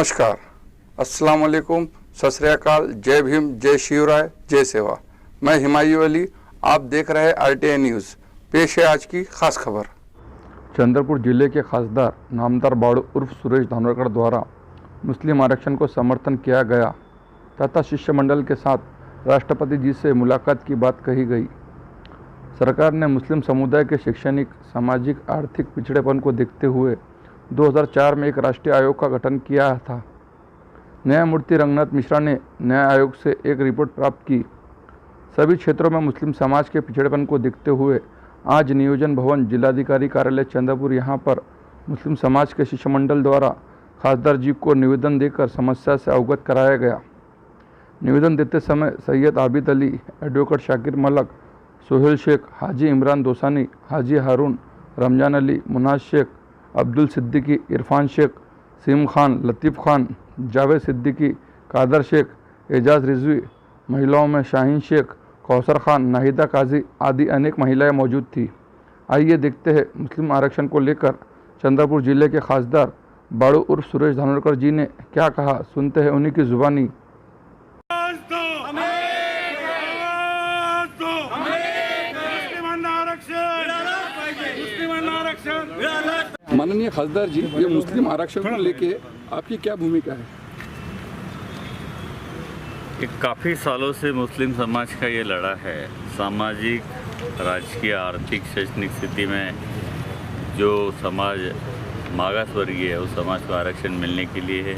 नमस्कार, अस्सलाम वालेकुम, सत श्री अकाल, जय भीम, जय शिवराय, जय सेवा। मैं हिमायू अली, आप देख रहे हैं RTI न्यूज़। पेश है आज की खास खबर। चंद्रपुर जिले के खासदार नामदार बाड़ू उर्फ सुरेश धानोरकर द्वारा मुस्लिम आरक्षण को समर्थन किया गया तथा शिष्टमंडल के साथ राष्ट्रपति जी से मुलाकात की बात कही गई। सरकार ने मुस्लिम समुदाय के शैक्षणिक, सामाजिक, आर्थिक पिछड़ेपन को देखते हुए 2004 में एक राष्ट्रीय आयोग का गठन किया था। न्यायमूर्ति रंगनाथ मिश्रा ने न्याय आयोग से एक रिपोर्ट प्राप्त की। सभी क्षेत्रों में मुस्लिम समाज के पिछड़ेपन को देखते हुए आज नियोजन भवन, जिलाधिकारी कार्यालय चंद्रपुर यहाँ पर मुस्लिम समाज के शिष्टमंडल द्वारा खासदार जी को निवेदन देकर समस्या से अवगत कराया गया। निवेदन देते समय सैयद आबिद अली, एडवोकेट शाकिर मलक, सोहेल शेख, हाजी इमरान दोसानी, हाजी हारून, रमजान अली, मुनाज शेख, अब्दुल सिद्दीकी, इरफान शेख, सीम खान, लतीफ़ खान, जावेद सिद्दीकी, कादर शेख, एजाज रिजवी, महिलाओं में शाहीन शेख, कौसर खान, नाहिदा काजी आदि अनेक महिलाएं मौजूद थी। आइए देखते हैं मुस्लिम आरक्षण को लेकर चंद्रपुर जिले के खासदार बाड़ू उर्फ सुरेश धानोरकर जी ने क्या कहा। सुनते हैं उन्हीं की जुबानी। माननीय खासदार जी, ये मुस्लिम आरक्षण को लेके आपकी क्या भूमिका है? काफ़ी सालों से मुस्लिम समाज का ये लड़ा है। सामाजिक, राजकीय, आर्थिक, शैक्षणिक स्थिति में जो समाज मागास वर्गीय है उस समाज को आरक्षण मिलने के लिए है।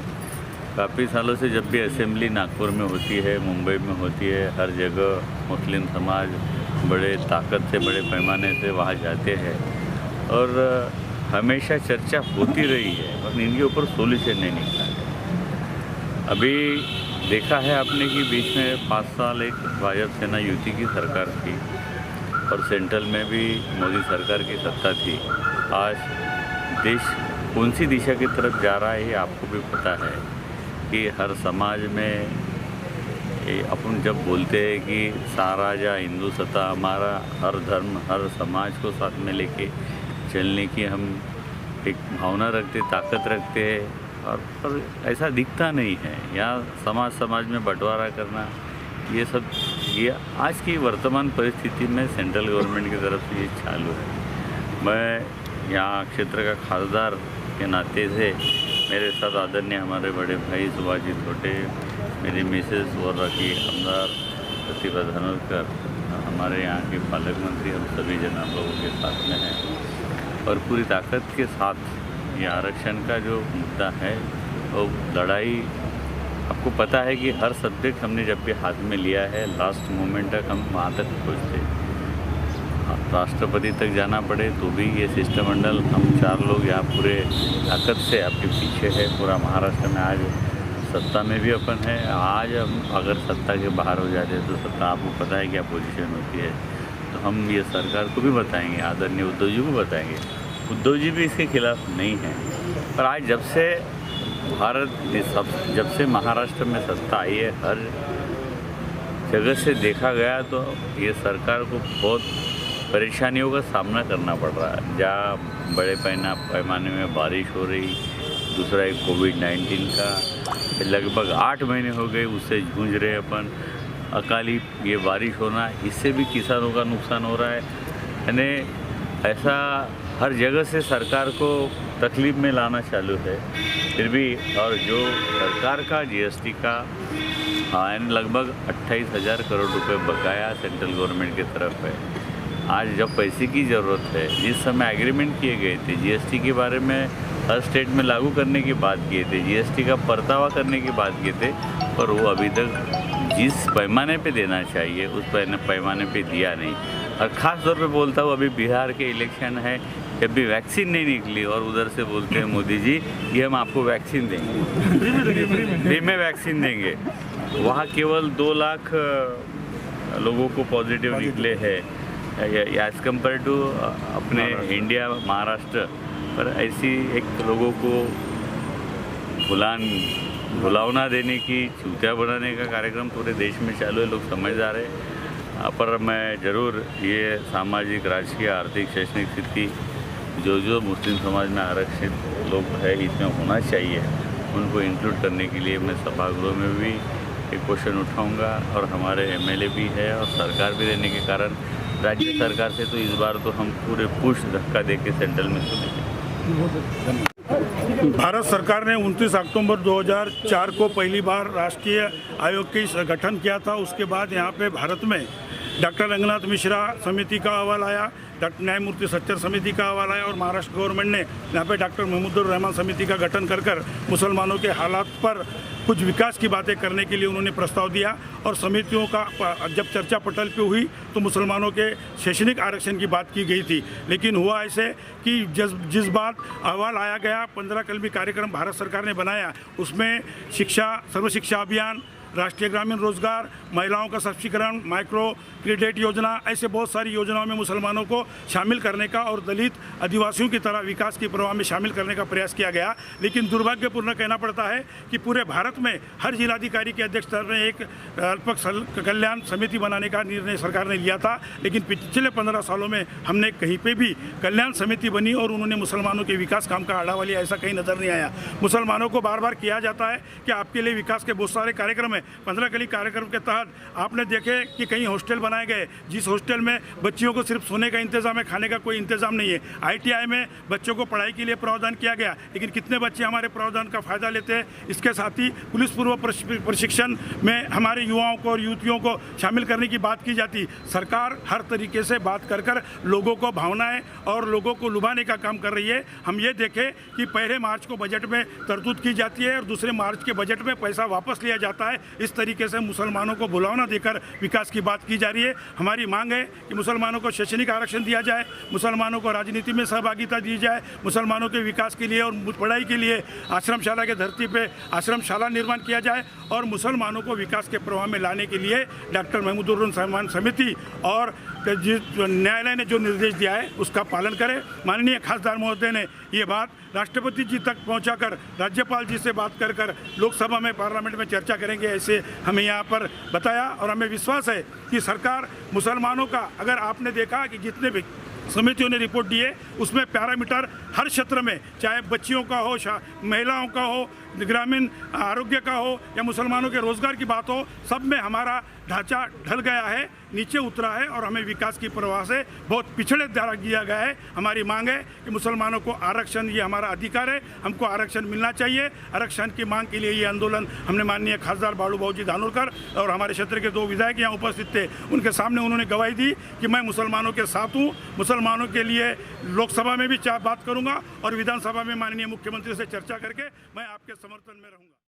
काफ़ी सालों से जब भी असेंबली नागपुर में होती है, मुंबई में होती है, हर जगह मुस्लिम समाज बड़े ताकत से, बड़े पैमाने से वहाँ जाते हैं और हमेशा चर्चा होती रही है और इनके ऊपर सोल्यूशन नहीं निकला है। अभी देखा है आपने कि बीच में 5 साल एक भाजपा सेना युति की सरकार थी और सेंट्रल में भी मोदी सरकार की सत्ता थी। आज देश कौन सी दिशा की तरफ जा रहा है ये आपको भी पता है कि हर समाज में अपन जब बोलते हैं कि सारा हिंदू सत्ता हमारा, हर धर्म, हर समाज को साथ में लेके चलने की हम एक भावना रखते, ताकत रखते हैं और पर ऐसा दिखता नहीं है। यहाँ समाज में बंटवारा करना ये सब ये आज की वर्तमान परिस्थिति में सेंट्रल गवर्नमेंट की तरफ से ये चालू है। मैं यहाँ क्षेत्र का खासदार के नाते से मेरे साथ आदरणीय हमारे बड़े भाई सुभाष जी छोटे, मेरी मिसेस और रखी आमदार प्रतिभा धानोरकर, हमारे यहाँ के पालक मंत्री, हम सभी जन हम लोगों के साथ में हैं और पूरी ताकत के साथ ये आरक्षण का जो मुद्दा है वो लड़ाई, आपको पता है कि हर सब्जेक्ट हमने जब भी हाथ में लिया है लास्ट मोमेंट तक हम वहाँ तक पहुँचते, राष्ट्रपति तक जाना पड़े तो भी ये शिष्टमंडल हम 4 लोग यहाँ पूरे ताकत से आपके पीछे है। पूरा महाराष्ट्र में आज सत्ता में भी अपन है। आज हम अगर सत्ता के बाहर हो जाते तो सत्ता आपको पता है क्या पोजीशन होती है, तो हम ये सरकार को भी बताएंगे, आदरणीय उद्धव जी को बताएंगे। उद्धव जी भी इसके खिलाफ नहीं हैं, पर आज जब से जब से महाराष्ट्र में सत्ता आई है, हर जगह से देखा गया तो ये सरकार को बहुत परेशानियों का सामना करना पड़ रहा है। जहाँ बड़े पैमाने में बारिश हो रही, दूसरा एक कोविड-19 का लगभग 8 महीने हो गए उससे जूझ रहे अपन, अकाली ये बारिश होना, इससे भी किसानों का नुकसान हो रहा है। यानी ऐसा हर जगह से सरकार को तकलीफ में लाना चालू है। फिर भी और जो सरकार का GST का लगभग 28,000 करोड़ रुपए बकाया सेंट्रल गवर्नमेंट की तरफ है। आज जब पैसे की ज़रूरत है, जिस समय एग्रीमेंट किए गए थे GST के बारे में, हर स्टेट में लागू करने की बात किए थे, GST का परतावा करने की बात किए थे, पर वो अभी तक जिस पैमाने पे देना चाहिए उस पैमाने पे दिया नहीं। और ख़ास तौर पे बोलता हूँ, अभी बिहार के इलेक्शन है, जब भी वैक्सीन नहीं निकली और उधर से बोलते हैं मोदी जी ये हम आपको वैक्सीन देंगे, फ्री में वैक्सीन देंगे। वहाँ केवल 2 लाख लोगों को पॉजिटिव निकले हैं एज़ कम्पेयर टू अपने इंडिया, महाराष्ट्र। पर ऐसी एक लोगों को भुलावना देने की, चूतिया बनाने का कार्यक्रम पूरे देश में चालू है, लोग समझदार हैं। पर मैं ज़रूर ये सामाजिक, राजकीय, आर्थिक, शैक्षणिक स्थिति जो मुस्लिम समाज में आरक्षित लोग है इसमें होना चाहिए, उनको इंक्लूड करने के लिए मैं सभागृह में भी एक क्वेश्चन उठाऊंगा। और हमारे एमएलए भी है और सरकार भी रहने के कारण राज्य सरकार से तो इस बार तो हम पूरे पुश धक्का दे के सेंट्रल में सुनेंगे। भारत सरकार ने 29 अक्टूबर 2004 को पहली बार राष्ट्रीय आयोग का गठन किया था। उसके बाद यहाँ पे भारत में डॉक्टर रंगनाथ मिश्रा समिति का अहवाल आया, डॉक्टर न्यायमूर्ति सच्चर समिति का अहवाल आया और महाराष्ट्र गवर्नमेंट ने यहाँ पे डॉक्टर महमूदुर रहमान समिति का गठन कर मुसलमानों के हालात पर कुछ विकास की बातें करने के लिए उन्होंने प्रस्ताव दिया। और समितियों का जब चर्चा पटल पे हुई तो मुसलमानों के शैक्षणिक आरक्षण की बात की गई थी, लेकिन हुआ ऐसे कि जिस बात अहवाल आया गया 15 कलमी कार्यक्रम भारत सरकार ने बनाया, उसमें शिक्षा, सर्व शिक्षा अभियान, राष्ट्रीय ग्रामीण रोजगार, महिलाओं का सशक्तिकरण, माइक्रो क्रेडिट योजना, ऐसे बहुत सारी योजनाओं में मुसलमानों को शामिल करने का और दलित आदिवासियों की तरह विकास की प्रवाह में शामिल करने का प्रयास किया गया। लेकिन दुर्भाग्यपूर्ण कहना पड़ता है कि पूरे भारत में हर जिलाधिकारी के अध्यक्षता में एक अल्पसंख्यक कल्याण समिति बनाने का निर्णय सरकार ने लिया था, लेकिन पिछले 15 सालों में हमने कहीं पर भी कल्याण समिति बनी और उन्होंने मुसलमानों के विकास काम का आढ़ावा लिया, ऐसा कहीं नजर नहीं आया। मुसलमानों को बार बार किया जाता है कि आपके लिए विकास के बहुत सारे कार्यक्रम है। 15 कली कार्यक्रम के तहत आपने देखे कि कहीं हॉस्टल बनाए गए, जिस हॉस्टल में बच्चियों को सिर्फ सोने का इंतजाम है, खाने का कोई इंतजाम नहीं है। ITI में बच्चों को पढ़ाई के लिए प्रावधान किया गया, लेकिन कितने बच्चे हमारे प्रावधान का फायदा लेते हैं। इसके साथ ही पुलिस पूर्व प्रशिक्षण में हमारे युवाओं को और युवतियों को शामिल करने की बात की जाती। सरकार हर तरीके से बात कर लोगों को भावनाएं और लोगों को लुभाने का काम कर रही है। हम ये देखें कि पहले मार्च को बजट में तरतूद की जाती है और दूसरे मार्च के बजट में पैसा वापस लिया जाता है। इस तरीके से मुसलमानों को भुलावना देकर विकास की बात की जा रही है। हमारी मांग है कि मुसलमानों को शैक्षणिक आरक्षण दिया जाए, मुसलमानों को राजनीति में सहभागिता दी जाए, मुसलमानों के विकास के लिए और पढ़ाई के लिए आश्रमशाला के धरती पे आश्रमशाला निर्माण किया जाए और मुसलमानों को विकास के प्रवाह में लाने के लिए डॉक्टर महमूदुर रहमान समिति और जिस न्यायालय ने जो निर्देश दिया है उसका पालन करें। माननीय खासदार महोदय ने ये बात राष्ट्रपति जी तक पहुंचाकर राज्यपाल जी से बात कर लोकसभा में पार्लियामेंट में चर्चा करेंगे, ऐसे हमें यहाँ पर बताया। और हमें विश्वास है कि सरकार मुसलमानों का, अगर आपने देखा कि जितने भी समितियों ने रिपोर्ट दी है उसमें पैरामीटर हर क्षेत्र में, चाहे बच्चियों का हो, महिलाओं का हो, ग्रामीण आरोग्य का हो या मुसलमानों के रोजगार की बात हो, सब में हमारा ढांचा ढल गया है, नीचे उतरा है और हमें विकास की प्रवाह से बहुत पिछड़े दिया गया है। हमारी मांग है कि मुसलमानों को आरक्षण, ये हमारा अधिकार है, हमको आरक्षण मिलना चाहिए। आरक्षण की मांग के लिए ये आंदोलन हमने माननीय खासदार बालू जी धानोरकर और हमारे क्षेत्र के 2 विधायक यहाँ उपस्थित थे, उनके सामने उन्होंने गवाही दी कि मैं मुसलमानों के साथ हूँ। मुसलमानों के लिए लोकसभा में भी बात करूँगा और विधानसभा में माननीय मुख्यमंत्री से चर्चा करके मैं आपके समर्थन में रहूँगा।